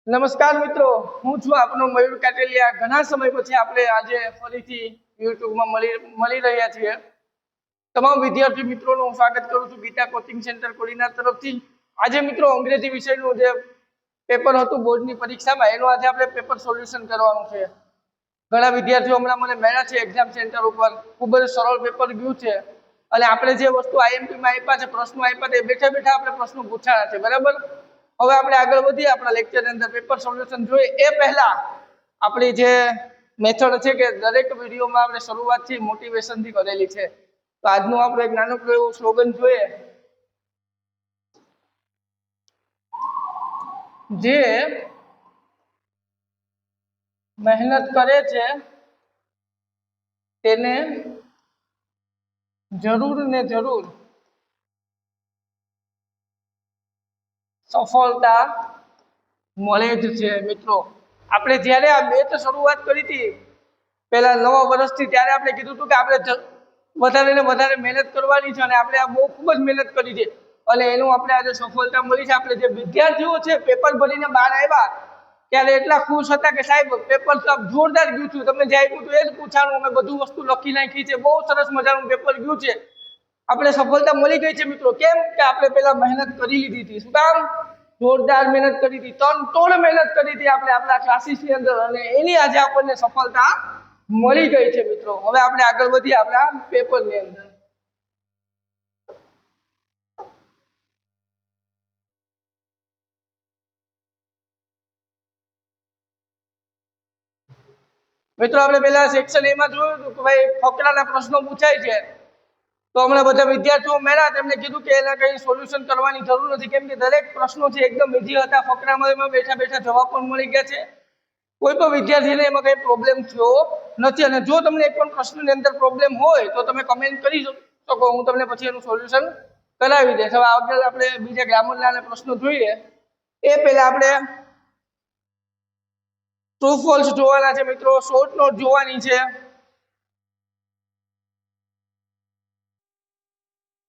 નમસ્કાર મિત્રો, હું છું આપનો મયુર કાટેલિયા। ઘણા સમય પછી આપણે આજે ફરીથી યુટ્યુબમાં મળી રહ્યા છીએ। તમામ વિદ્યાર્થી મિત્રોનું હું સ્વાગત કરું છું ગીતા કોચિંગ સેન્ટર કોડીનાર તરફથી। આજે મિત્રો અંગ્રેજી વિષયનું જે પેપર હતું બોર્ડની પરીક્ષામાં એનું આજે આપણે પેપર સોલ્યુશન કરવાનું છે। ઘણા વિદ્યાર્થીઓ હમણાં મને મળ્યા છે એક્ઝામ સેન્ટર ઉપર, ખૂબ જ સરળ પેપર ગયું છે અને આપણે જે વસ્તુ આઈએમપીમાં આપ્યા છે, પ્રશ્નો આપ્યા છે, બેઠા બેઠા આપણે પ્રશ્નો પૂછાણા છે, બરાબર। હવે આપણે આગળ વધીએ આપણા લેક્ચરની અંદર પેપર સોલ્યુશન જોઈએ એ પહેલા આપણી જે મેથડ છે કે દરેક વિડીયોમાં આપણે શરૂઆતથી મોટિવેશનથી કરેલી છે, તો આજનું આપણે એક નાનકડું એવું સ્લોગન જોઈએ, જે મહેનત કરે છે તેને જરૂર ને જરૂર સફળતા મળે જ છે। મિત્રો આપણે જ્યારે આ બેચ શરૂઆત કરી હતી પહેલા નવા વર્ષથી, ત્યારે આપણે કીધું હતું કે આપણે વધારે ને વધારે મહેનત કરવાની છે અને આપણે આ બહુ ખૂબ જ મહેનત કરી છે અને એનું આપણે આજે સફળતા મળી છે। આપણે જે વિદ્યાર્થીઓ છે પેપર ભરીને બહાર આવ્યા ત્યારે એટલા ખુશ હતા કે સાહેબ પેપર તો જોરદાર ગયું છે, તમને જે આપ્યું હતું એ જ પૂછાણું, અમે બધું વસ્તુ લખી નાખી છે, બહુ સરસ મજાનું પેપર ગયું છે, આપણે સફળતા મળી ગઈ છે। મિત્રો કેમ કે આપણે પહેલા મહેનત કરી લીધી હતી, શું કામ? જોરદાર મહેનત કરી હતી, તોડ મહેનત કરી હતી આપણે આપણા ક્લાસીસની અંદર અને એની આજે આપણને સફળતા મળી ગઈ છે। મિત્રો હવે આપણે આગળ વધીએ આપણા પેપરની અંદર। મિત્રો આપણે પહેલા સેક્શન એમાં જોયું હતું કે ભાઈ ફકરાના પ્રશ્નો પૂછાય છે, તો હમણાં બધા વિદ્યાર્થીઓ મળ્યા તેમને કીધું કે એના કંઈ સોલ્યુશન કરવાની જરૂર નથી, કેમ કે દરેક પ્રશ્નો છે એકદમ ઈઝી હતા, ફકરામાં એમાં બેઠા બેઠા જવાબ પણ મળી ગયા છે, કોઈ પણ વિદ્યાર્થીને એમાં કંઈ પ્રોબ્લેમ થયો નથી। અને જો તમને એક પણ પ્રશ્નની અંદર પ્રોબ્લેમ હોય તો તમે કમેન્ટ કરી શકો, હું તમને પછી એનું સોલ્યુશન કરાવી દઈશ। હવે આગળ આપણે બીજા ગ્રામરના પ્રશ્નો જોઈએ એ પહેલા આપણે ટ્રુ ફોલ્સ જોવાના છે મિત્રો, શોર્ટ નોટ જોવાની છે।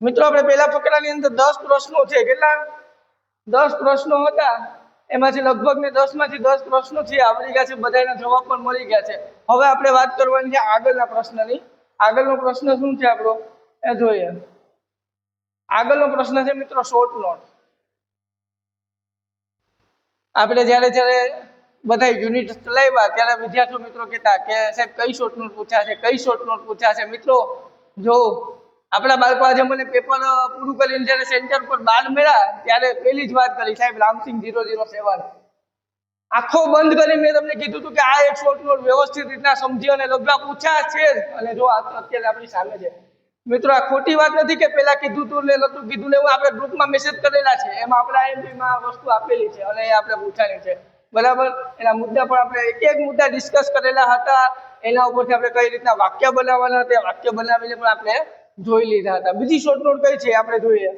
મિત્રો આપણે પહેલા ફકરાની અંદર 10 પ્રશ્નો છે, કેટલા 10 પ્રશ્નો હતા, એમાંથી લગભગ ને 10 માંથી 10 પ્રશ્નો છે આવડી ગયા છે, બધાના જવાબ પણ મળી ગયા છે। હવે આપણે વાત કરવાની છે આગળના પ્રશ્નની। આગળનો પ્રશ્ન શું છે આપણો એ જોઈએ। આગળનો પ્રશ્ન છે મિત્રો શોર્ટ નોટ। આપણે જ્યારે બધા યુનિટ ચલાવ્યા ત્યારે વિદ્યાર્થીઓ મિત્રો કહેતા કે સાહેબ કઈ શોર્ટ નોટ પૂછ્યા છે, કઈ શોર્ટ નોટ પૂછ્યા છે। મિત્રો જો આપણા બાળકો આજે મને પેપર પૂરું કરીને જ્યારે સેન્ટર પર બહાર મળ્યા ત્યારે પહેલી જ વાત કરી, સાહેબ રામસિંગ 007 આંખો બંધ કરી મેં તમને કીધું હતું કે આ એક શોર્ટ નોટ વ્યવસ્થિત રીતના સમજી અને લગભગ પૂછ્યા છે જ, અને જો આ અત્યારે આપણી સામે છે। મિત્રો આ ખોટી વાત નથી કે પેલા કીધું તું ને નતું કીધું ને, એવું આપણે ગ્રુપમાં મેસેજ કરેલા છે, એમાં આપણે આઈએમપીમાં વસ્તુ આપેલી છે અને એ આપણે પૂછાની છે, બરાબર। એના મુદ્દા પણ આપણે એક એક મુદ્દા ડિસ્કસ કરેલા હતા, એના ઉપરથી આપણે કઈ રીતના વાક્ય બનાવવાના હતા, વાક્ય બનાવીને પણ આપણે જોઈ લીધા હતા। બીજી શોર્ટ નોટ કઈ છે આપણે જોઈએ,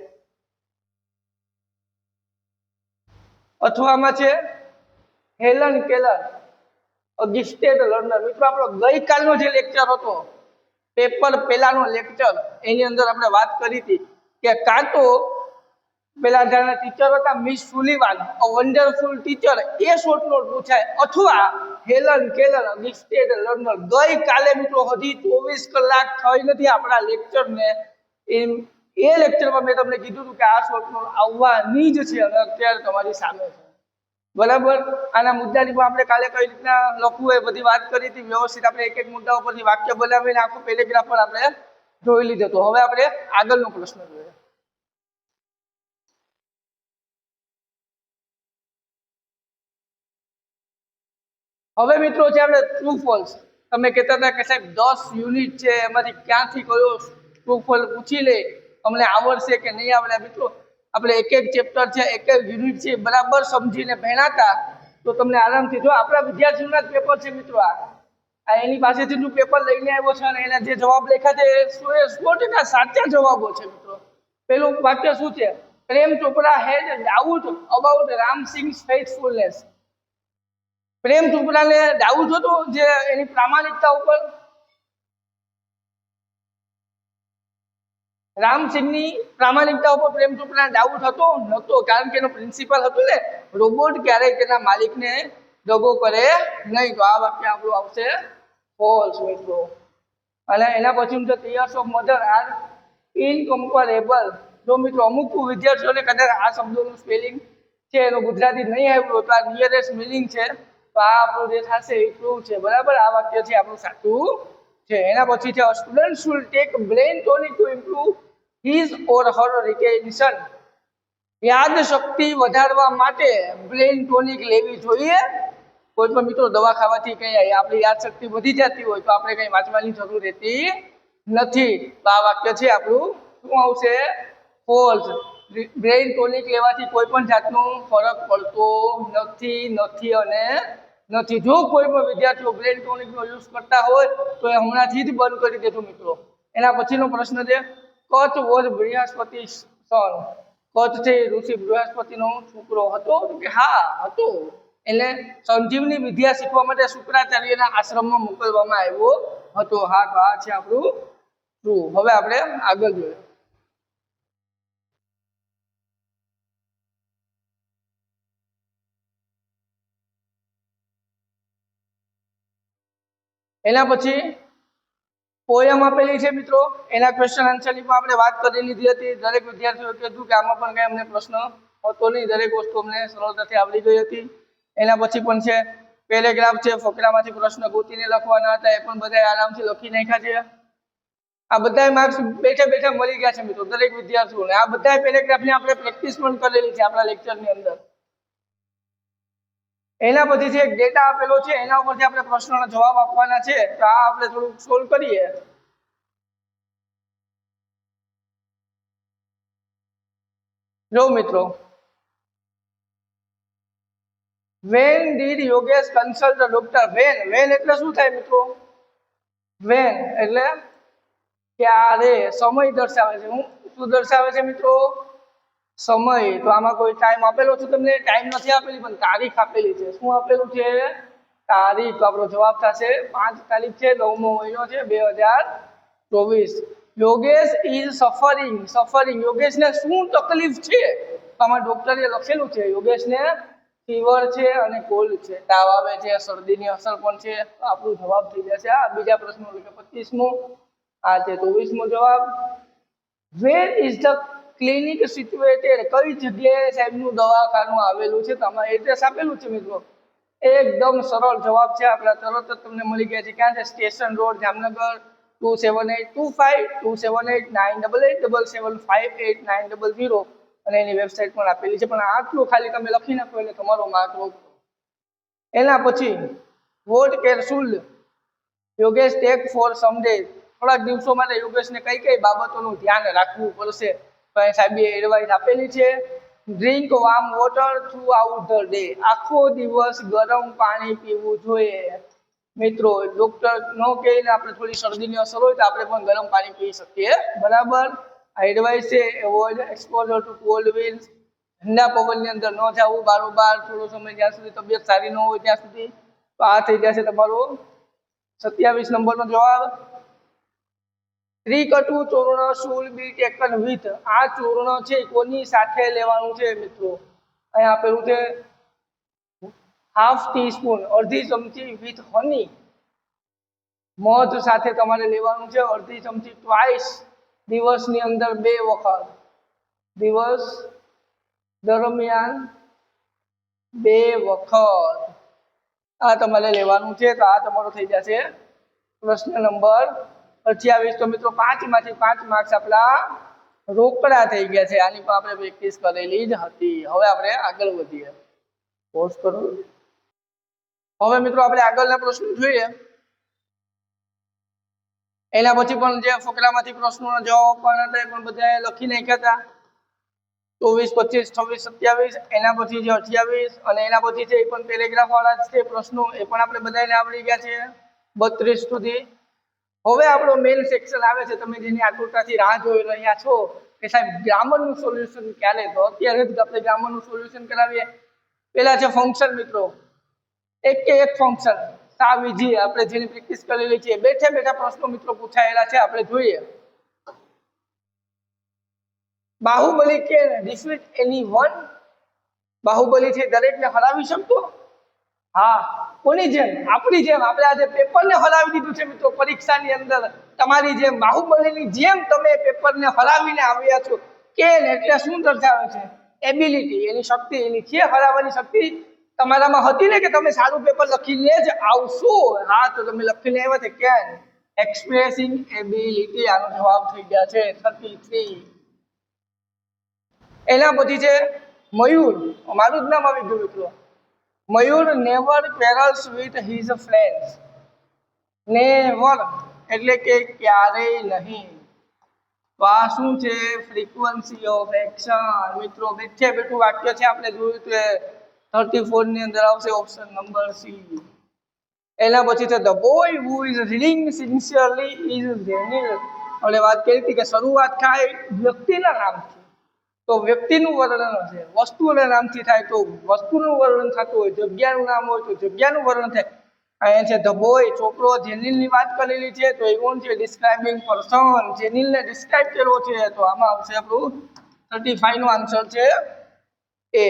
અથવામાં છે Helen Keller a gifted learner. મિત્રો આપણો ગઈકાલનો જે લેક્ચર હતો, પેપર પહેલાનો લેક્ચર, એની અંદર આપણે વાત કરી હતી કે કાં તો પેલા જાણે ટીચર હતા Miss Sullivan a wonderful teacher, a short note પૂછાય, અથવા Helen Keller a gifted learner. ગઈકાલે મિત્રો હજી 24 કલાક થઈ નથી આપણા લેક્ચરને, એ લેક્ચરમાં મેં તમને કીધું હતું કે આ શોર્ટ નોટ આવવાની જ છે અને અત્યારે તમારી સામે છે, બરાબર। આના મુદ્દાની પણ આપણે કાલે કઈ રીતના લખવું એ બધી વાત કરી હતી વ્યવસ્થિત, આપણે એક એક મુદ્દા ઉપરથી વાક્ય બનાવીને આખું પેરેગ્રાફ પર આપણે જોઈ લીધું હતું। હવે આપણે આગળનો પ્રશ્ન જોઈએ। હવે મિત્રો છે આપણે ટ્રુ ફોલ્સ। તમે કહેતા હતા કે સાહેબ 10 યુનિટ છે એમાંથી ક્યાંથી કયો ટ્રુ ફોલ્સ પૂછી લે, અમને આવડશે કે નહીં આવડે। મિત્રો આપણે એક એક ચેપ્ટર છે, એક એક યુનિટ છે, બરાબર સમજીને ભણાતા તો તમને આરામથી, જો આપણા વિદ્યાર્થીઓના જ પેપર છે મિત્રો, આ એની પાસેથી તું પેપર લઈને આવ્યો છે અને એના જે જવાબ લખ્યા છે એ 100% સાચા જવાબો છે। મિત્રો પેલું વાક્ય શું છે, પ્રેમ ચોપરા હેડ ડાઉટ અબાઉટ રામસિંગ્સ ફેithfulness। પ્રેમ ચોપરાને ડાઉટ હતો જે એની પ્રામાણિકતા ઉપર, રામસિંહની પ્રામાણિકતા ઉપર પ્રેમ ચોપરાને ડાઉટ હતો નહોતો, કારણ કે એનો પ્રિન્સિપલ હતું ને રોબોટ ક્યારેય તેના માલિકને દગો કરે નહીં. તો આ વાક્ય આપણું આવશે ફોલ્સ મિત્રો. અને એના પછી જો ટીયર્સ ઓફ મધર આર ઇનકમ્પેરેબલ. જો મિત્રો અમુક વિદ્યાર્થીઓને કદાચ આ શબ્દોનું સ્પેલિંગ છે એનું ગુજરાતી નહીં આવ્યું તો આ નિયરેસ્ટ મિનિંગ છે, તો આ આપણું જે થશે એ ટ્રુ છે. બરાબર, આ વાક્ય છે આપણું સાચું છે. એના પછી છે student should take brain tonic to improve his or Har retention. યાદ શક્તિ વધારવા માટે બ્રેન ટોનિક લેવી જોઈએ. કોઈ પણ મિત્રો દવા ખાવાથી કઈ આપણી યાદ શક્તિ વધી જતી હોય તો આપણે કઈ વાંચવાની જરૂર રહેતી નથી. તો આ વાક્ય છે આપણું શું આવશે? ફોલ્સ. બ્રેન ટોનિક લેવાથી કોઈ પણ જાતનો ફરક પડતો નથી અને નથી. જો કોઈ પણ વિદ્યાર્થીઓ બ્રેન ટોનિકનો યુઝ કરતા હોય તો એ હમણાંથી જ બંધ કરી દેજો મિત્રો. એના પછીનો પ્રશ્ન છે કચ્છ વોઝ બૃહસ્પતિ સન. કચ્છ છે ઋષિ બૃહસ્પતિનો છોકરો હતો કે હા હતો. એટલે સંજીવની વિદ્યા શીખવા માટે શુક્રાચાર્યના આશ્રમમાં મોકલવામાં આવ્યો હતો. હા, તો આ છે આપણું ટ્રુ. હવે આપણે આગળ જોઈએ. એના પછી પોયમ આપેલી છે મિત્રો. એના ક્વેશ્ચન આન્સરની પણ આપણે વાત કરી લીધી હતી. દરેક વિદ્યાર્થીઓ કીધું કે આમાં પણ કઈ અમને પ્રશ્ન હતો નહીં, દરેક વસ્તુ અમને સરળતાથી આવડી ગઈ હતી. એના પછી પણ છે પેરેગ્રાફ છે, ફકરામાંથી પ્રશ્ન ગોતીને લખવાના હતા, એ પણ બધા આરામથી લખી નાખ્યા છે. આ બધા માર્ક્સ બેઠા બેઠા મળી ગયા છે મિત્રો દરેક વિદ્યાર્થીઓને. આ બધા પેરેગ્રાફની આપણે પ્રેક્ટિસ પણ કરેલી છે આપણા લેક્ચરની અંદર. એના પછી જે ડેટા આપેલો છે એના ઉપરથી આપણે પ્રશ્નોનો જવાબ આપવાના છે. તો આ આપણે થોડુંક સોલ્વ કરીએ. જો મિત્રો, when did Yogesh consult doctor. When એટલે શું થાય મિત્રો? વેન એટલે ક્યારે, સમય દર્શાવે છે. શું દર્શાવે છે મિત્રો? સમય. તો આમાં કોઈ ટાઈમ આપેલો છે તમને? ટાઈમ નથી આપેલી પણ તારીખ આપેલી છે. શું આપેલું છે? તારીખ. તો આપણો જવાબ થશે 5 તારીખ છે, 9મો મહિનો છે 2024. Yogesh is suffering. યોગેશને શું તકલીફ છે? આમાં ડોક્ટરે લખેલું છે યોગેશને ફીવર છે અને કોલ્ડ છે, તાવ આવે છે, શરદીની અસર પણ છે. તો આપણો જવાબ થઈ જશે આ બીજા પ્રશ્નો એટલે 25મો. આ છે 24મો જવાબ. Where is the clinic situated. કઈ જગ્યાએ સાહેબનું દવાખાનું આવેલું છે? તમારે એડ્રેસ આપેલું છે મિત્રો. એકદમ સરળ જવાબ છે આપણા, તરત જ તમને મળી ગયા છે. ક્યાં છે? Station road, Jamnagar. 2782527898887758 અને એની વેબસાઇટ પણ આપેલી છે. પણ આટલું ખાલી તમે લખી નાખો એટલે તમારો માર્ક વધશે. એના પછી what careful Yogesh take for some day. થોડાક દિવસો માટે યોગેશને કઈ કઈ બાબતોનું ધ્યાન રાખવું પડશે? તો એ સાહેબે એડવાઇસ આપેલી છે. Drink warm water through out the day. આખો દિવસ ગરમ પાણી પીવું જોઈએ મિત્રો. ડોક્ટર નો કહીને આપણે થોડી શરદીની અસર હોય તો આપણે પણ ગરમ પાણી પી શકીએ. બરાબર, આ એડવાઇસ છે. Avoid exposure to cold winds. ઠંડા પવનની અંદર ન જવું બારોબાર, થોડો સમય જ્યાં સુધી તબિયત સારી ન હોય ત્યાં સુધી. તો આ થઈ જશે તમારો 27 નંબરનો જવાબ. ત્રિકટુ ચૂર્ણ શુલ બી ટેકન વિથ. આ ચૂર્ણ છે કોની સાથે લેવાનું છે મિત્રો? અહીંયા આપેલું છે હાફ ટીસ્પૂન, અડધી ચમચી વિથ હની. મધ સાથે તમારે લેવાનું છે અડધી ચમચી ટ્વાઇસ. દિવસની અંદર 2 વખત. દિવસ દરમિયાન 2 વખત આ તમારે લેવાનું છે. તો આ તમારો થઈ જશે પ્રશ્ન નંબર 28. તો મિત્રો 5 માંથી 5 માર્ક્સ આપણા રોકડા થઈ ગયા છે. આની પણ આપણે પ્રેક્ટિસ કરેલી જ હતી. હવે આપણે આગળ વધીએ. પોઝ કરો. હવે મિત્રો આપણે આગળના પ્રશ્નો જોઈએ. એના પછી પણ જે ફકરામાંથી પ્રશ્નોના જવાબ આપવાના હતા એ પણ બધાએ લખી નાખ્યા હતા. 24, 25, 26, 27. એના પછી જે 28 અને એના પછી છે એ પણ પેરેગ્રાફ વાળા છે પ્રશ્નો, એ પણ આપણે બધાને આવડી ગયા છે 32 સુધી. હવે આપણો મેઇન સેક્શન આવે છે. તમે જેની આતુરતાથી રાહ જોઈ રહ્યા છો કે સાહેબ ગ્રામરનું સોલ્યુશન ક્યારે? તો અત્યારે જ આપણે ગ્રામરનું સોલ્યુશન કરાવીએ. પેલા છે ફંક્શન મિત્રો. એક ફંક્શન સાવ ઈઝી, આપણે જેની પ્રેક્ટિસ કરેલી છે. બેઠા બેઠા પ્રશ્નો મિત્રો પૂછાયેલા છે, આપણે જોઈએ. Baahubali can defeat anyone? Baahubali છે દરેકને હરાવી શકતો? હા. કોની જેમ? આપણી જેમ. આપણે આજે પેપરને હરાવી દીધું છે મિત્રો પરીક્ષાની અંદર. તમારી જેમ બાહુબલીની જેમ તમે પેપરને હરાવીને આવ્યા છો. કેન એટલે શું દર્શાવે છે? એબિલિટી, એની શક્તિ, એની છે હરાવવાની શક્તિ તમારામાં હતી ને કે તમે સારું પેપર લખીને જ આવશો. હા, તો તમે લખીને આવ્યા છે કેન એક્સપ્રેસિંગ એબિલિટી. આનો જવાબ થઈ ગયા છે 33. એના પછી છે મયુર. મારું જ નામ આવી ગયું મિત્રો. Mayur never quarrels with his friends. Never એટલે કે ક્યારેય નહીં. તો આ શું છે? Frequency of action. મિત્રો બેઠે બેઠું વાક્ય છે, આપણે જોયું કે 34 ની અંદર આવશે ઓપ્શન નંબર સી. એના પછી છે the boy who is reading sincerely is Daniel. આપણે વાત કરી હતી કે શરૂઆત થાય વ્યક્તિના નામથી, તો વ્યક્તિનું વર્ણન હશે. વસ્તુના નામથી થાય તો વસ્તુનું વર્ણન થતું હોય, જગ્યાનું નામ હોય તો જગ્યાનું વર્ણન થાય. અહીંયા છે ધ બોય, છોકરો. જેનિલની વાત કરેલી છે તો એ કોણ છે? Describing person. જેનિલને ડિસ્ક્રાઇબ કર્યો છે તો આમાં આવશે આપણું 35 નો આન્સર છે એ.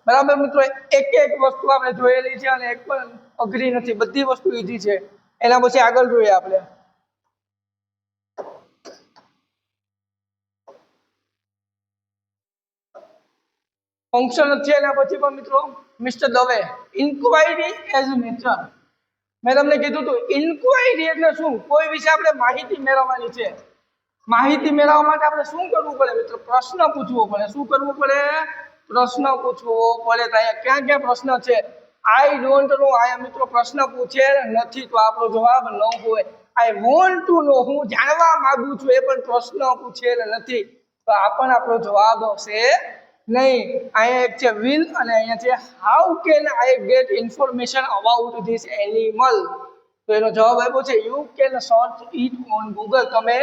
બરાબર મિત્રો, એક એક વસ્તુ આપણે જોયેલી છે અને એક પણ અઘરી નથી, બધી વસ્તુ ઈઝી છે. એના પછી આગળ જોઈએ આપણે. ફંક્શન છે એના પછી પણ મિત્રો mister Dave, inquiry as nature. મેં તમને કીધું હતું ઇન્ક્વાયરી એટલે શું? કોઈ વિશે આપણે માહિતી મેળવવાની છે. માહિતી મેળવવા માટે આપણે શું કરવું પડે મિત્રો? પ્રશ્ન પૂછવો પડે. શું કરવું પડે? પ્રશ્ન પૂછવો પડે. તો અહીંયા ક્યાં ક્યાં પ્રશ્ન છે? I don't know. આયા મિત્રો પ્રશ્ન પૂછે નથી તો આપણો જવાબ ન હોય. આઈ વોન્ટ ટુ નો, હું જાણવા માંગુ છું, એ પણ પ્રશ્ન પૂછેલ નથી તો આ પણ આપણો જવાબ હશે નહીં. અહીંયા એક છે વિલ અને અહીંયા છે how can I get information about this animal. તો એનો જવાબ આપ્યો છે you can search it on Google. તમે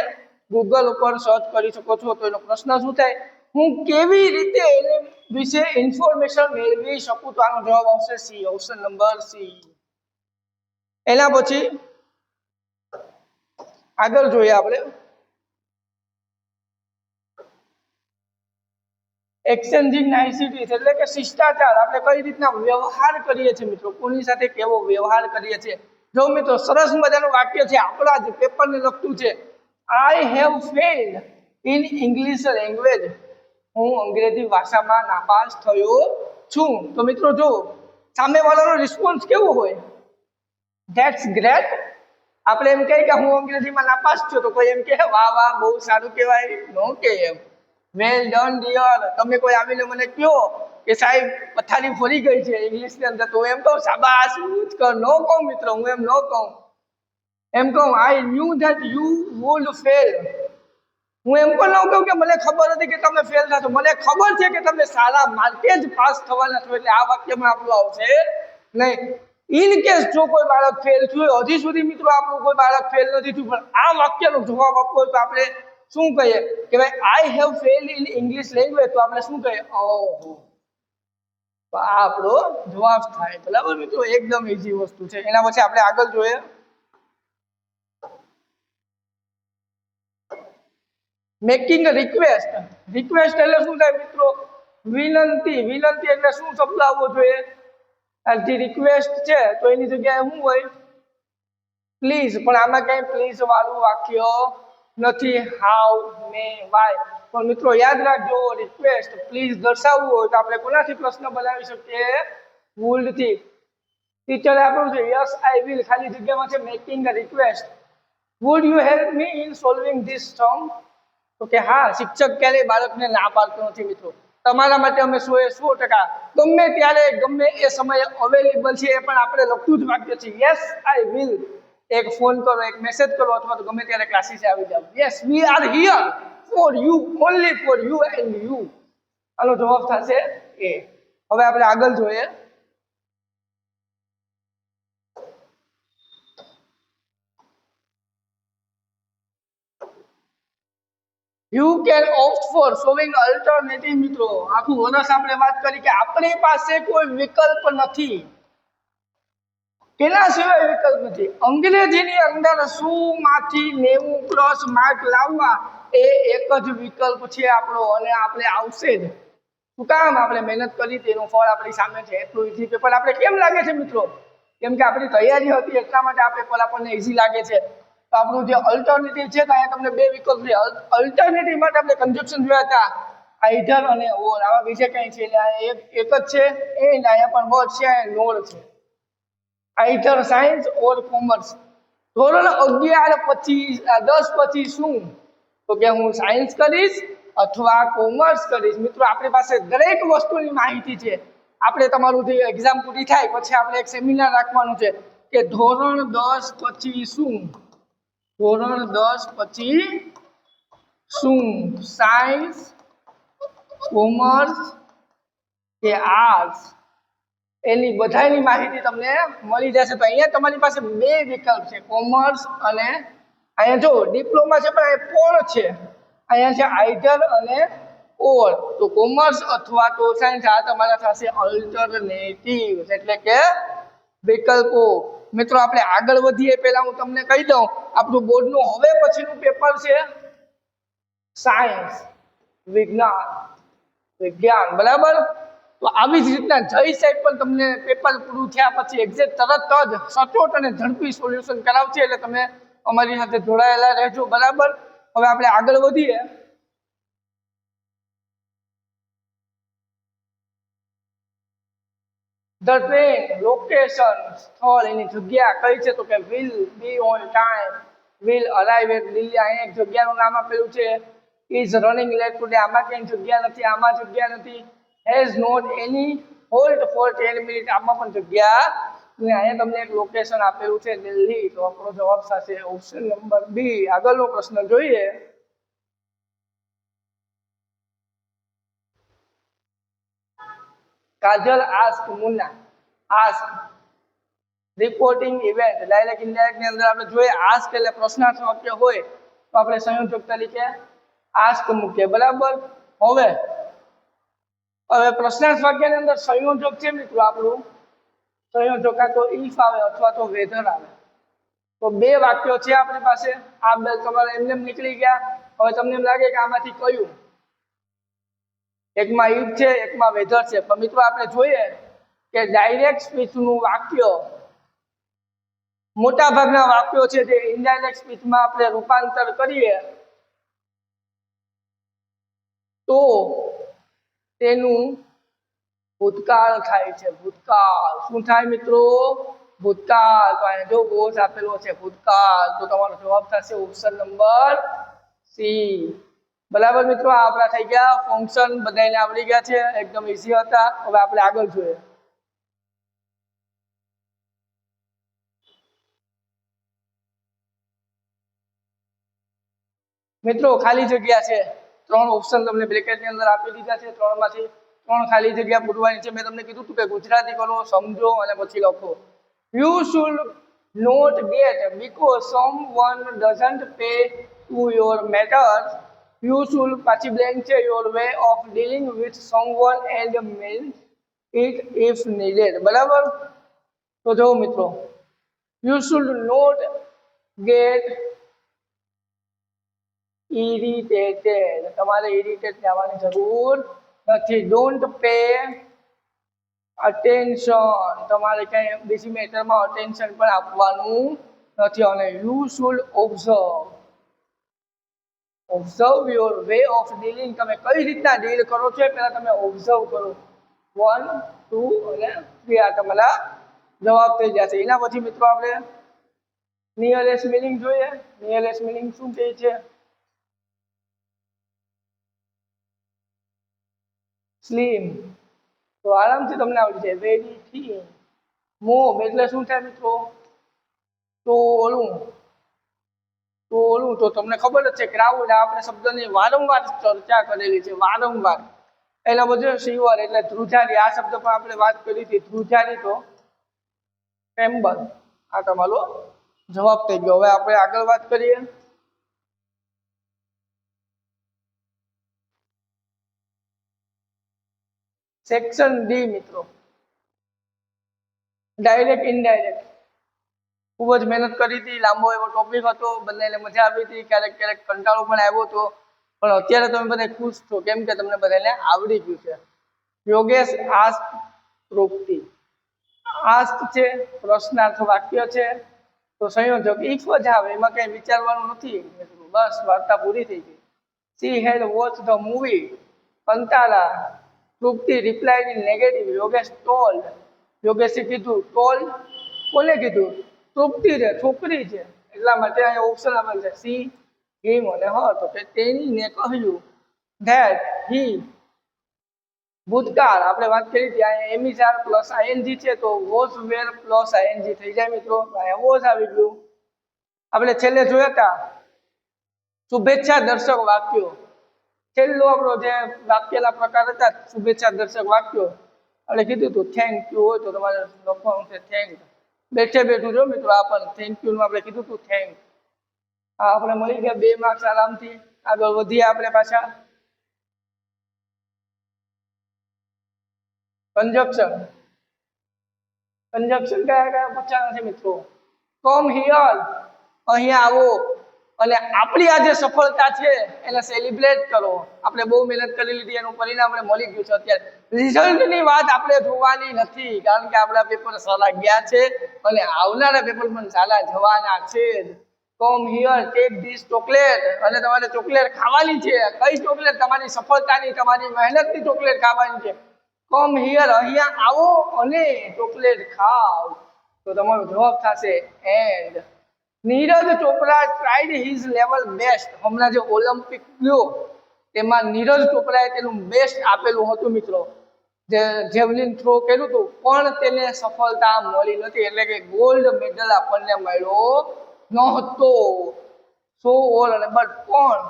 ગૂગલ ઉપર સર્ચ કરી શકો છો. તો એનો પ્રશ્ન શું થાય? હું કેવી રીતે એને વિશે ઇન્ફોર્મેશન મેળવી શકું? તો આનો જવાબ આવશે સી, ઓપ્શન નંબર સી. એના પછી આગળ જોઈએ આપણે એક્સચેન્જિંગ નાઇસિટીઝ એટલે કે શિષ્ટાચાર. આપણે કઈ રીતના વ્યવહાર કરીએ છીએ મિત્રો, કોની સાથે કેવો વ્યવહાર કરીએ છીએ. જો મિત્રો સરસ મજાનું વાક્ય છે, આપણા જ પેપરને લગતું છે. I have failed in English language. હું અંગ્રેજી ભાષામાં નાપાસ થયો છું. તો મિત્રો જો સામેવાળાનો રિસ્પોન્સ કેવો હોય? That's great. આપણે એમ કહીએ કે હું અંગ્રેજીમાં નાપાસ છું તો કોઈ એમ કહે વાહ વાહ બહુ સારું કહેવાય? નો કે એમ વેલ ડન ડિયર. તમે કોઈ આવીને મને કહો કે સાહેબ પથારી ફરી ગઈ છે ઇંગ્લિશની અંદર, તો એમ કહું શાબાશ ઉચ કર. નો કહું મિત્રો, હું એમ ન કહું. એમ કહું I knew that you would fail. હું એમ પણ ન કહું કે મને ખબર હતી કે તમે ફેલ થશો, મને ખબર છે કે તમે સારા માર્કે જ પાસ થવાના છો. એટલે આ વાક્યમાં આપણું આવશે નહીં. ઇન કેસ જો કોઈ બાળક ફેલ થયું, હજી સુધી મિત્રો આપણું કોઈ બાળક ફેલ નથી થયું, પણ આ વાક્યનો જવાબ આપવો હોય તો આપણે શું કહીએ કે ભાઈ I have failed in English language. તો આપણે શું કહીએ? ઓહો. તો આ આપણો જવાબ થાય. બરાબર મિત્રો, એકદમ ઈઝી વસ્તુ છે. એના પછી આપણે આગળ જોઈએ મેકિંગ રિક્વેસ્ટ. રિક્વેસ્ટ એટલે શું થાય મિત્રો? વિનંતી. વિનંતી એટલે શું શબ્દ આવવો જોઈએ? જે રિક્વેસ્ટ છે તો એની જગ્યાએ શું હોય? પ્લીઝ. પણ આમાં કઈ પ્લીઝ વાળું વાક્ય નથી. How, may, why. પણ મિત્રો યાદ રાખજો, રિક્વેસ્ટ પ્લીઝ દર્શાવવું હોય તો આપણે કોનાથી પ્રશ્ન બનાવી શકીએ? વુડ થી. ટીચરે આપ્યું છે યસ આઈ વિલ, ખાલી જગ્યામાં છે making a request. Would you help me in solving this sum? તો કે હા, શિક્ષક ક્યારેય બાળકને ના પાડતો નથી મિત્રો. તમારા માટે અમે 100% ગમે ત્યારે ગમે એ સમયે અવેલેબલ છે. એ પણ આપણે લખતું જ વાક્ય છે યસ આઈ વિલ. એક ફોન કરો, એક મેસેજ કરો અથવા તો ગમે ત્યારે ક્લાસીસે આવી જાવ. Yes we are here for you, only for you and you. આનો જવાબ થશે એ. હવે આપણે આગળ જોઈએ you can opt for showing alternative. મિત્રો આખું વર્ષ આપણે વાત કરી કે આપણી પાસે કોઈ વિકલ્પ નથી. કેના સિવાય વિકલ્પ નથી? અંગ્રેજીની અંદર 100 માંથી 90 પ્લસ માર્ક લાવવા એ એક જ વિકલ્પ છે આપણો અને આપણે આવશે જ. શું કામ? આપણે મહેનત કરી તેનું ફળ આપણી સામે છે. એટલું ઈઝી પેપર આપણે કેમ લાગે છે મિત્રો? કેમ કે આપણી તૈયારી હતી એટલા માટે આ પેપર આપણને ઈઝી લાગે છે. તો આપણું જે અલ્ટરનેટિવ છે તો અહીંયા તમને બે વિકલ્પ છે. અલ્ટરનેટિવ માટે આપણે કન્જક્શન જોયા હતા, આઈધર અને ઓર. આવા બીજે કઈ છે એક જ છે એ અહીંયા પણ વર્ડ છે, નોડ છે. આઈધર સાયન્સ ઓર કોમર્સ. ધોરણ 11 પછી 10 પછી શું? તો કે હું સાયન્સ કરીશ અથવા કોમર્સ કરીશ. મિત્રો આપણી પાસે દરેક વસ્તુની માહિતી છે. આપણે તમારું જે એક્ઝામ પૂરી થાય પછી આપણે એક સેમિનાર રાખવાનું છે કે ધોરણ 10 પછી શું? ધોરણ 10 પછી શું? સાયન્સ, કોમર્સ કે આર્ટ્સ, એની બધાની માહિતી તમને મળી જશે. તો અહીંયા તમારી પાસે બે વિકલ્પ છે, કોમર્સ અને અહીંયા જો ડિપ્લોમા છે પણ એ પણ છે. અહીંયા છે આઈધર અને ઓર. તો કોમર્સ અથવા તો સાયન્સ આ તમારા થશે અલ્ટરનેટિવ, એટલે કે વિકલ્પો. મિત્રો આપણે આગળ વધીએ પહેલા હું તમને કહી દઉં આપણું બોર્ડનું હવે પછીનું પેપર છે સાયન્સ, વિજ્ઞાન. બરાબર? તો આવી જ રીતના જય સાહેબ પણ તમને પેપર પૂરું થયા પછી એક્ઝેક્ટ તરત જ સચોટ અને ઝડપી સોલ્યુશન કરાવશે, એટલે તમે અમારી સાથે જોડાયેલા રહેજો. બરાબર? હવે આપણે આગળ વધીએ. ધ ટ્રેન લોકેશન, સ્થળ એની જગ્યા કઈ છે? તો કે will be on time, will arrive at Delhi. અહીંયા એક જગ્યાનું નામ આપેલું છે. Is running late today. આમાં ક્યાંય જગ્યા નથી, આમાં જગ્યા નથી. Has not any halt for 10 minute. આમાં પણ જગ્યા. અહીંયા તમને એક લોકેશન આપેલું છે દિલ્હી. તો આપણો જવાબ થશે ઓપ્શન નંબર બી. આગળનો પ્રશ્ન જોઈએ. Kajal ask Munna. Ask reporting event. Direct indirect ની અંદર આપણે જોઈએ આસ્ક એટલે પ્રશ્નાર્થ વાક્ય હોય તો આપણે સંયોજક તરીકે આસ્ક મૂકીએ. બરાબર? હવે પ્રશ્નાર્થ વાક્યની અંદર સંયોજક છે મિત્રો આપણું સંયોજક કાં તો ઇફ આવે અથવા તો વેધર આવે. તો બે વાક્યો છે આપણી પાસે. આ બે તમારે એમને નીકળી ગયા. હવે તમને એમ લાગે કે આમાંથી કયું? એકમાં ઇફ છે, એકમાં વેધર છે. પણ મિત્રો આપણે જોઈએ કે ડાયરેક્ટ સ્પીચનું વાક્ય મોટા ભાગના વાક્યો છે જે ઇનડાયરેક્ટ સ્પીચમાં આપણે રૂપાંતર કરીએ તો તેનું ભૂતકાળ થાય છે. ભૂતકાળ શું થાય મિત્રો? ભૂતકાળ. તો અહીંયા જો બોસ આપેલો છે ભૂતકાળ. તો તમારો જવાબ થશે ઓપ્શન નંબર સી. બરાબર મિત્રો? આ આપણા થઈ ગયા ફંક્શન, બધાને આવડી ગયા છે, એકદમ ઈઝી હતા. હવે આપણે આગળ જોઈએ. મિત્રો ખાલી જગ્યા છે. 3 ઓપ્શન તમને બ્રેકેટની અંદર આપી દીધા છે. 3 માંથી 3 ખાલી જગ્યા પૂરવાની છે. મેં તમને કીધું હતું કે ગુજરાતી કરો, સમજો અને પછી લખો. You should not get because someone doesn't pay to your matter. You should પાછી બ્લેન્ક છે your way of dealing with someone and mend it if needed. બરાબર? તો જો મિત્રો you should not get irritated. તમારે ઇરિટેટ થવાની જરૂર નથી. Don't pay attention. તમારે કઈ બીજી મેટરમાં અટેન્શન પણ આપવાનું નથી. અને you should observe your way of dealing. તમે કઈ રીતના ડીલ કરો છો પહેલા તમે ઓબ્ઝર્વ કરો. 1, 2 અને 3 આ તમારા જવાબ થઈ જશે. એના પછી મિત્રો આપણે નિયરેસ્ટ મીનિંગ જોઈએ. નિયરેસ્ટ મીનિંગ શું કહે છે? સ્લીમ. તો આરામથી તમને આવડી જાય. Very thin. મોબ એટલે શું થાય મિત્રો? ટોળું. તો તમને ખબર જ છે ક્રાઉડ આપણે શબ્દની વારંવાર ચર્ચા કરેલી છે. વારંવાર. એના બધું શિવર એટલે ધ્રુજારી. આ શબ્દ પર આપણે વાત કરી હતી. ધ્રુજારી તો ટ્રેમ્બલ. આ તમારો જવાબ થઈ ગયો. હવે આપણે આગળ વાત કરીએ. સેક્શન ડી મિત્રો. Direct indirect. ખૂબ જ મહેનત કરી હતી. લાંબો એવો ટોપિક હતો. બંનેને મજા આવી હતી. ક્યારેક કંટાળો પણ આવ્યો હતો. પણ અત્યારે તમે બધા ખુશ છો કેમ કે તમને બધાને આવડી ગયું છે. યોગેશ આસ્ક તૃપ્તિ. આસ્ક છે પ્રશ્નાર્થ વાક્ય છે તો સંયોજક ઇફ જ આવે, એમાં કઈ વિચારવાનું નથી. બસ વાર્તા પૂરી થઈ ગઈ. She had watched the movie કંટાળા. Trupti replied in negative. Yogesh told. યોગેશે કીધું. ટોલ્ડ કોને કીધું? તૃપ્તિ છે, છોકરી છે એટલા માટે અહીંયા ઓપ્શન આપેલ છે સી, હિમ અને હર. તો કે તેણીને કહ્યું ધેટ હી. ભૂતકાળ આપણે વાત કરી હતી અહીંયા એમિસાર પ્લસ આઈએનજી છે તો વોઝ વેર પ્લસ આઈએનજી થઈ જાય મિત્રો. અહીંયા વોઝ આવી ગયું. આપણે છેલ્લે જોયા હતા શુભેચ્છા દર્શક વાક્યો. છેલ્લો આપણો જે વાક્યના પ્રકાર હતા શુભેચ્છા દર્શક વાક્યો. આપણે કીધું હતું થેન્ક યુ હોય તો તમારે લખવાનું છે થેન્ક. બેઠે બેઠું જો મિત્રો આપણને થેન્ક યુ નું આપણે કીધું હતું થેન્ક. હા આપણે મળી ગયા 2 માર્ક્સ આરામથી. આગળ વધીએ આપણે પાછા. કંજક્શન. કંજક્શન કયા કયા પૂછાના છે મિત્રો? કમ હિયર, અહીંયા આવો. અને આપણી આ જે સફળતા છે એને સેલિબ્રેટ કરો. આપણે બહુ મહેનત કરી લીધી, એનું પરિણામ આપણે મળી ગયું છે. અત્યારે રિઝલ્ટની વાત આપણે જોવાની નથી કારણ કે આપણા પેપર સારા ગયા છે અને આવનારા પેપર પણ સારા જવાના છે. Come here take this chocolate. અને તમારે ચોકલેટ ખાવાની છે. કઈ ચોકલેટ? તમારી સફળતાની, તમારી મહેનતની ચોકલેટ ખાવાની છે. કમ હિયર, અહીંયા આવો અને ચોકલેટ ખાઓ. તો તમારો જવાબ થશે and. Neeraj Chopra tried his level best. હમણાં જે ઓલિમ્પિક ગયો તેમાં નીરજ ચોપરાએ તેનું બેસ્ટ આપેલું હતું મિત્રો. જે જેવલિન થ્રો કર્યું હતું પણ તેને સફળતા મળી નથી, એટલે કે ગોલ્ડ મેડલ આપણને મળ્યો નહોતો. સો ઓલ અને બટ પણ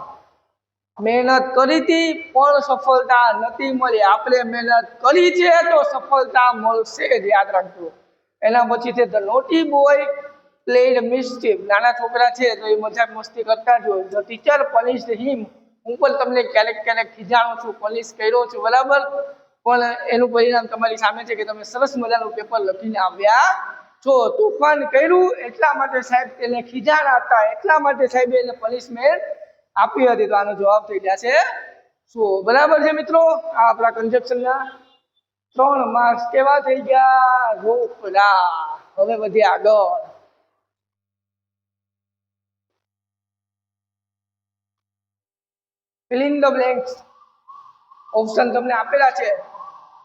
મહેનત કરી હતી પણ સફળતા નથી મળી. આપણે મહેનત કરી છે તો સફળતા મળશે જ, યાદ રાખજો. એના પછી છે the naughty boy played mischief. નાના છોકરા છે તો એ મજાક મસ્તી કરતા જ હોય. ધ ટીચર પનિશ્ડ હિમ. હું પણ તમને ક્યારેક ક્યારેક ખીજાણું છું, પનિશ કર્યો છું બરાબર, પણ એનું પરિણામ તમારી સામે છે કે તમે સરસ મજાનું પેપર લખીને આવ્યા છો. તોફાન કર્યું એટલા માટે સાહેબ તેને ખીજાણા હતા, એટલા માટે સાહેબે એને પનિશમેન્ટ આપી હતી. તો આનો જવાબ થઈ ગયા છે શું? બરાબર છે મિત્રો. આ આપણા કન્જક્શનના 3 માર્ક્સ કેવા થઈ ગયા? રોકડા. હવે વધીએ આગળ. fill in the blanks. Option તમને આપેલા છે.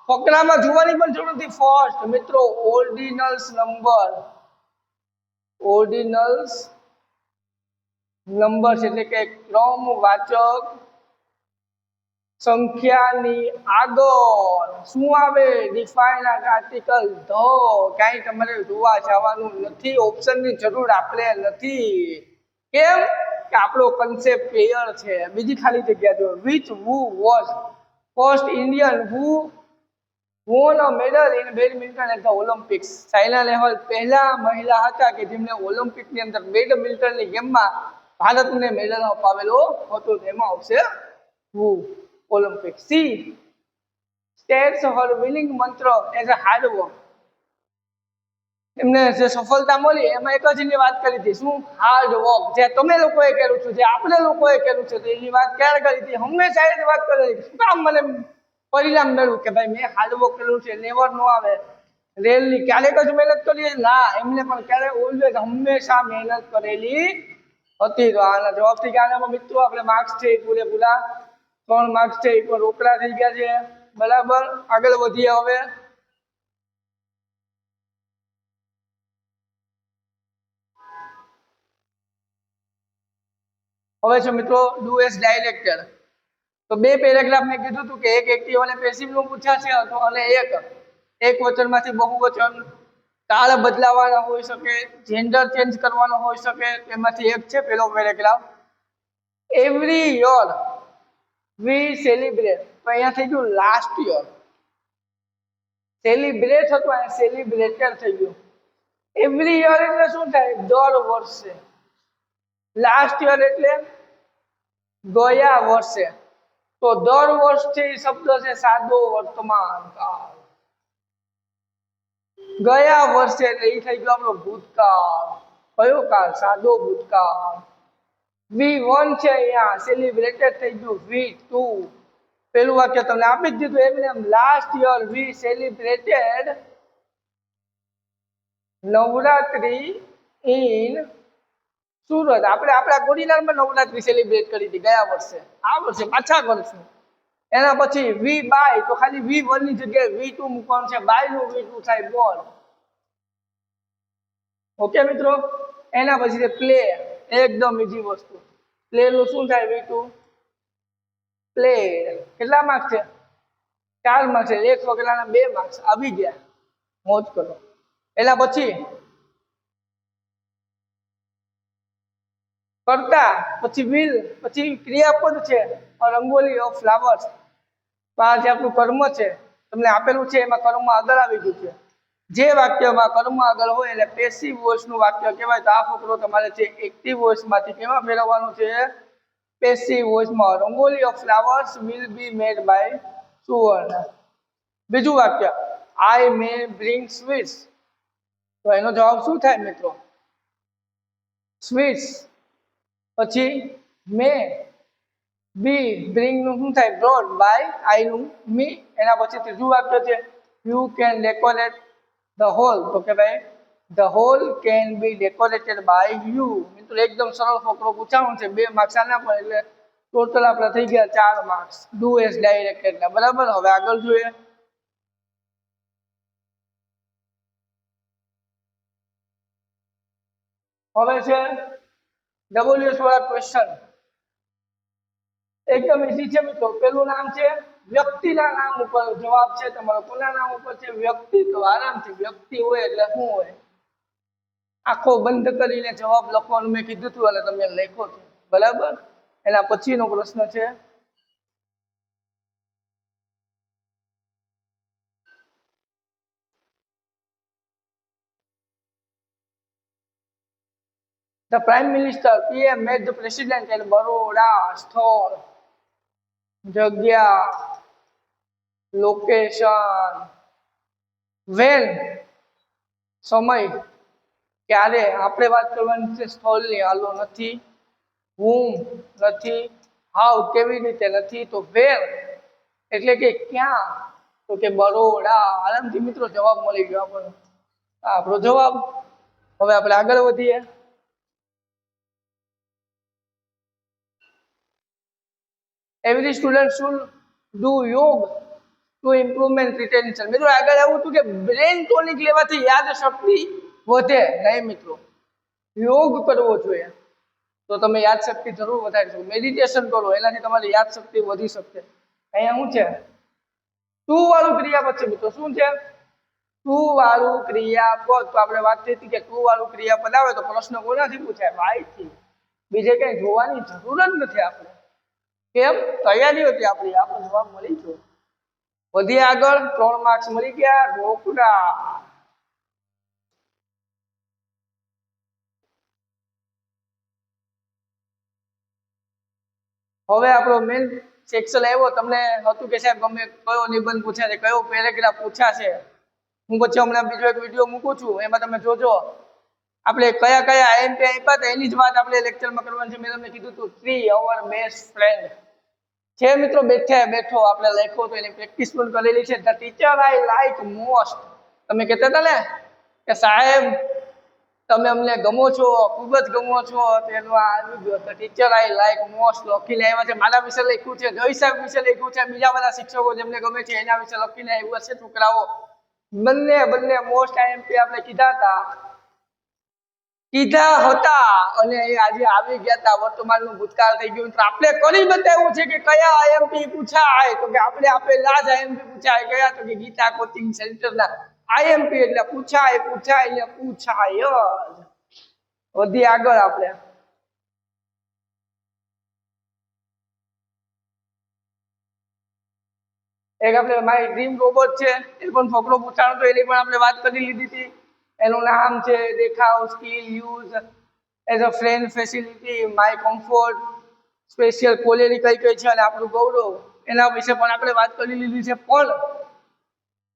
ફકરામાં જોવાની પણ જરૂર નથી. ફર્સ્ટ મિત્રો ઓર્ડિનલ્સ નંબર. ઓર્ડિનલ્સ નંબર્સ એટલે કે ક્રમવાચક સંખ્યાની આગળ શું આવે? Define article the. કાંઈ તમારે જોવા જવાનું નથી, ઓપ્શનની જરૂર આપણે નથી. કેમ કે આપણો કન્સેપ્ટ ક્લિયર છે. બીજી ખાલી જગ્યા જો. Which who was first Indian who won a medal in badminton at the Olympics. Saina Nehwal પહેલા મહિલા હતા કે જેમને ઓલિમ્પિકની અંદર બેડમિન્ટનની ગેમમાં ભારતને મેડલ અપાવેલો હતો. તેમાં આવશે હુ ઓલિમ્પિક. સી સ્ટેટ્સ હર વિનિંગ મંત્ર એઝ અ હાર્ડ વર્ક. એમને જે સફળતા મળી એમાં એક જ એની વાત કરી હતી. શું? Hard work. જે તમે લોકોએ કર્યું છે, જે આપણે લોકોએ કર્યું છે, તો એની વાત ક્યારે કરી હતી? હંમેશા એ જ વાત કરી હતી. શું કામ મને પરિણામ મેળવું કે ભાઈ મેં હાર્ડ વર્ક કર્યું છે? નેવર નો આવે. રેલની ક્યારેક જ મહેનત કરી ના, એમને પણ ક્યારે ઓલવેઝ હંમેશા મહેનત કરેલી હતી. તો આના જવાબથી કે આનામાં મિત્રો આપણે માર્ક્સ છે એ પૂરેપૂરા 3 માર્ક્સ છે એ પણ રોકડા થઈ ગયા છે. બરાબર, આગળ વધીએ હવે. હવે છે મિત્રો ડુ એસ ડાયરેક્ટર. તો 2 પેરેગ્રાફ મેં કીધું હતું કે એક એક્ટિવ અને પેસિવ નું પૂછ્યા છે અને એક વચનમાંથી બહુવચન, તાળ બદલાવાના હોઈ શકે, જેન્ડર ચેન્જ કરવાનો હોઈ શકે. એમાંથી એક છે પેલો paragraph. Every year we celebrate. તો અહીંયા થઈ ગયું લાસ્ટ યર. સેલિબ્રેટ હતું, અહીંયા સેલિબ્રેટેડ થઈ ગયું. એવરી યર એટલે શું થાય? દર વર્ષે. લાસ્ટ યર એટલે ગયા વર્ષે. તો દર વર્ષથી શબ્દ છે સાદો વર્તમાન કાળ. ગયા વર્ષે એટલે એ થઈ ગયો આપણો ભૂતકાળ. કયો કાળ? સાદો ભૂતકાળ. V1 છે અહીંયા સેલિબ્રેટેડ થઈ ગયું. V2 પેલું વાક્ય તમને આપી જ દીધું એમને એમ. Last year we celebrated Navratri in Surat. આપણે આપણા ગોડીનારમાં નવરાત્રી સેલિબ્રેટ કરી હતી ગયા વર્ષે. આ વર્ષે પાછા કરશું. એના પછી વી બાય, તો ખાલી V1 ની જગ્યાએ V2 મૂકવાનું છે. બાય નું V2 થાય બોલ. ઓકે મિત્રો. એના પછી છે પ્લે. એકદમ ઈઝી વસ્તુ. પ્લે નું શું થાય? V2 play. કેટલા માર્ક્સ છે? 4 માર્ક્સ છે. 1 વગેરેના 2 માર્ક્સ આવી ગયા. મોજ કરો. એના પછી કરતા, પછી વિલ, પછી ક્રિયાપદ છે રંગોલી ઓફ ફ્લાવર્સ. આ જે આપણું કર્મ છે તમને આપેલું છે એમાં કર્મ આગળ આવી ગયું છે. જે વાક્યમાં કર્મ આગળ હોય એટલે પેસિવ વોઇસ નું વાક્ય કહેવાય. તો આ ફકરો તમારે છે એક્ટિવ વોઇસ માંથી કેમાં ફેરવવાનું છે? પેસિવ વોઇસ માં. Rangoli of flowers will be made by Suvarna. બીજું વાક્ય આઈ મે બ્રિંગ સ્વીટ્સ. તો એનો જવાબ શું થાય મિત્રો? સ્વીટ્સ. પછી મે બી બ્રિંગ નું શું થાય? બ્રોડ. બાય આઈ નું મી. એના પછી ત્રીજું વાક્ય છે you can decorate the hall. તો કે ભાઈ the hall can be decorated by you. મિત્રો એકદમ સરળ ફકરો પૂછાવાનો છે. 2 માર્ક્સ આના પર એટલે ટોટલ આપણે થઈ ગયા 4 માર્ક્સ. Do S direct. બરાબર. હવે આગળ જોઈએ. હવે છે WS વાળા ક્વેશ્ચન. એકદમ ઈઝી છે મિત્રો. પેલું નામ છે વ્યક્તિના નામ ઉપર જવાબ છે તમારો. કોના નામ ઉપર છે? વ્યક્તિ. તો આરામથી વ્યક્તિ હોય એટલે શું હોય? આંખો બંધ કરીને જવાબ લખવાનું મેં કીધું હતું અને તમે લખો છો. બરાબર. એના પછીનો પ્રશ્ન છે The Prime Minister PM met the President in Baroda. સ્થળ, જગ્યા, લોકેશન, when સમય, ક્યારે. આપણે વાત કરવાની છે સ્થળની. હાલો નથી. whom નથી. how કેવી રીતે નથી. તો where એટલે કે ક્યાં. તો કે બરોડા. આરામથી મિત્રો જવાબ મળી ગયો આપણને. આપણો જવાબ. હવે આપણે આગળ વધીએ. Every student should do yoga to improvement retention. મિત્રો આગળ આવું હતું કે બ્રેન ટોનિક લેવાથી યાદ શક્તિ વધે. નહીં મિત્રો, યોગ કરવો જોઈએ તો તમે યાદ શક્તિ જરૂર વધારી શકો. મેડિટેશન કરો એનાથી તમારી યાદ શક્તિ વધી શકશે. અહીંયા શું છે? ટુ વાળું ક્રિયાપદ છે મિત્રો. શું છે? ટુ વાળું ક્રિયાપદ. તો આપણે વાત થઈ હતી કે ટુ વાળું ક્રિયાપદ આવે તો પ્રશ્ન કોનાથી પૂછાય? બાયથી. બીજે કઈ જોવાની જરૂર જ નથી આપણે. કેમ? તૈયારી હતી આપણી. આપણો જવાબ મળી ગયો. વધી આગળ. 3 માર્ક્સ મળી ગયા. ઢોકળા. હવે આપણો મેઇન સેક્શન આવ્યો. તમને હતું કે સાહેબ ગમે કયો નિબંધ પૂછ્યા છે, કયો પેરેગ્રાફ પૂછ્યા છે. હું પછી હમણાં બીજો એક વિડીયો મૂકું છું. એમાં તમે જોજો આપણે કયા કયા આઈએમપી આપ્યા હતા એની જ વાત આપણે લેક્ચરમાં કરવાની છે. મેં તમને કીધું હતું 3 અવર બેસ્ટ ફ્રેન્ડ છે મિત્રો. બેઠો આપણે લખ્યો તો એની પ્રેક્ટિસ પણ કરેલી છે. The teacher I like most. તમે કહેતા હતા ને કે સાહેબ તમે અમને ગમો છો, ખૂબ જ ગમો છો. તેનું આવી ગયો. The teacher I like most લખીને આવ્યા છે. મારા વિશે લખ્યું છે, જય સાહેબ વિશે લખ્યું છે, બીજા બધા શિક્ષકો જેમને ગમે છે એના વિશે લખીને આવ્યા છે છોકરાઓ. બંને મોસ્ટ આઈએમપી આપણે કીધા હતા અને એ આજે આવી ગયા હતા. વર્તમાનનું ભૂતકાળ થઈ ગયું. આપણે કરી બતાવ્યું છે કે કયા આઈએમપી પૂછાય. તો કે આપણે આપેલા જ આઈએમપી પૂછાય. કયા? તો કે ગીતા કોચિંગ સેન્ટરના આઈએમપી એટલે પૂછાય એટલે પૂછાય જ. વધી આગળ આપણે. એક આપણે મારી ડ્રીમ રોબોટ છે એ પણ ફકરો પૂછાણો તો એની પણ આપણે વાત કરી લીધી હતી. એનું નામ છે દેખાવ, skill, use as a friend, facility, my comfort, special quality કઈ કઈ છે અને આપણું ગૌરવ. એના વિશે પણ આપણે વાત કરી લીધી છે. પણ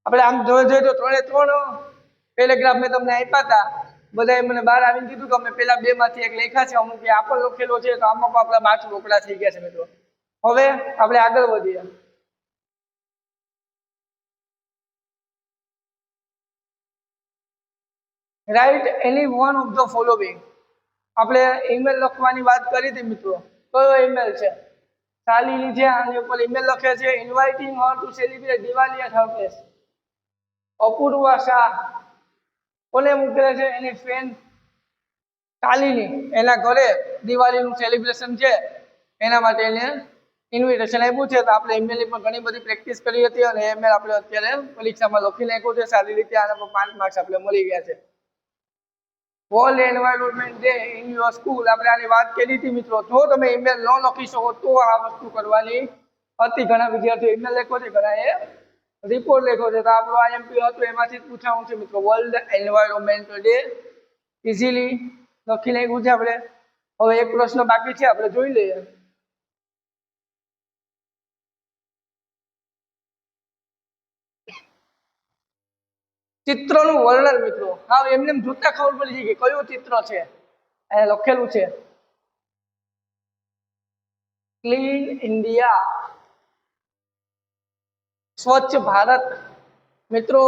આપણે આમ જોઈએ તો 3 પેરેગ્રાફ મેં તમને આપ્યા હતા. બધાએ મને બહાર આવીને કીધું કે અમે પેલા 2 માંથી એક લખ્યા છે, અમુક આ પણ લખેલો છે, તો આમાં પણ આપણા માર્ક્સ રોકડા થઈ ગયા છે મિત્રો. હવે આપણે આગળ વધીએ. Write any one of the following. આપણે ઈમેલ લખવાની વાત કરી હતી મિત્રો. કયો ઈમેલ છે? શાલિની છે, આની ઉપર ઈમેલ લખે છે inviting her to celebrate Diwali at her place. Apurva Shah કોને મોકલે છે? એની ફ્રેન્ડ શાલિની એના ઘરે દિવાળીનું સેલિબ્રેશન છે એના માટે એને ઇન્વિટેશન આપ્યું છે. તો આપણે ઈમેલની પણ ઘણી બધી પ્રેક્ટિસ કરી હતી અને ઈમેલ આપણે અત્યારે પરીક્ષામાં લખી નાખ્યું છે સારી રીતે. આના પર 5 માર્ક્સ આપણે મળી ગયા છે. World environment day in your school, આપણે આની વાત કરી હતી મિત્રો. જો તમે ઈમેલ ન લખી શકો તો આ વસ્તુ કરવાની હતી. ઘણા વિદ્યાર્થીઓ ઈમેલ લખ્યો છે, ઘણાએ રિપોર્ટ લખ્યો છે. તો આપણો આઈએમપી હતો એમાંથી જ પૂછાવું છે મિત્રો. વર્લ્ડ એન્વાયરમેન્ટ ડે ઇઝીલી લખી નાખ્યું છે આપણે. હવે એક પ્રશ્ન બાકી છે, આપણે જોઈ લઈએ. ચિત્રનું વર્ણન મિત્રો. હા, એમને જોતા ખબર પડી જાય કે કયું ચિત્ર છે. અહીંયા લખેલું છે ક્લીન ઇન્ડિયા, સ્વચ્છ ભારત. મિત્રો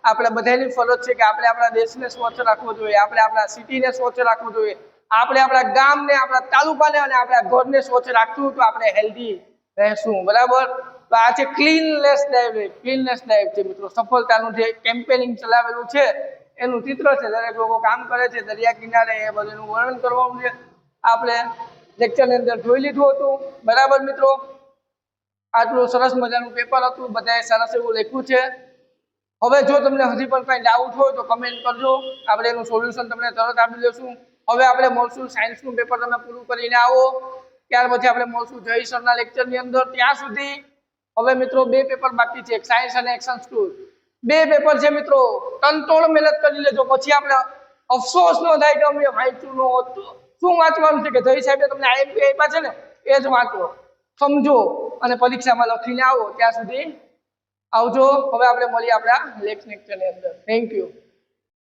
આપણે બધાની ફરજ છે કે આપણે આપણા દેશને સ્વચ્છ રાખવો જોઈએ, આપણે આપણા સિટીને સ્વચ્છ રાખવું જોઈએ, આપણે આપણા ગામને, આપણા તાલુકાને અને આપણા ઘરને સ્વચ્છ રાખવું તો આપણે હેલ્ધી રહેશું. બરાબર? તો આ છે ક્લીનનેસ ડ્રાઈવ. ક્લીનનેસ ડ્રાઈવ છે મિત્રો. સફળતાનું જે કેમ્પેનિંગ ચલાવેલું છે એનું ચિત્ર છે. દરેક લોકો કામ કરે છે દરિયા કિનારે, એ બધું વર્ણન કરવાનું છે. આપણે લેક્ચરની અંદર જોઈ લીધું હતું. બરાબર મિત્રો? આટલું સરસ મજાનું પેપર હતું, બધાએ સરસ એવું લખ્યું છે. હવે જો તમને હજી પણ કંઈ ડાઉટ હોય તો કમેન્ટ કરજો, આપણે એનું સોલ્યુશન તમને તરત આપી દઈશું. હવે આપણે મળશું સાયન્સનું પેપર તમે પૂરું કરીને આવો, ત્યાર પછી આપણે મળશું જય સરના લેક્ચરની અંદર. ત્યાં સુધી હવે મિત્રો 2 પેપર બાકી છે, એક સાયન્સ અને એક સંસ્કૃત. 2 પેપર છે મિત્રો. તનતોડ મહેનત કરી લેજો, પછી આપણે અફસોસ ન થાય કે અમે વાંચ્યું ન હતું. શું વાંચવાનું છે કે જય સાહેબે તમને આઈએમપી આપ્યા છે ને એ જ વાંચો, સમજો અને પરીક્ષામાં લખીને આવો. ત્યાં સુધી આવજો. હવે આપણે મળીએ આપણા નેક્સ્ટ લેક્ચરની અંદર. Thank you.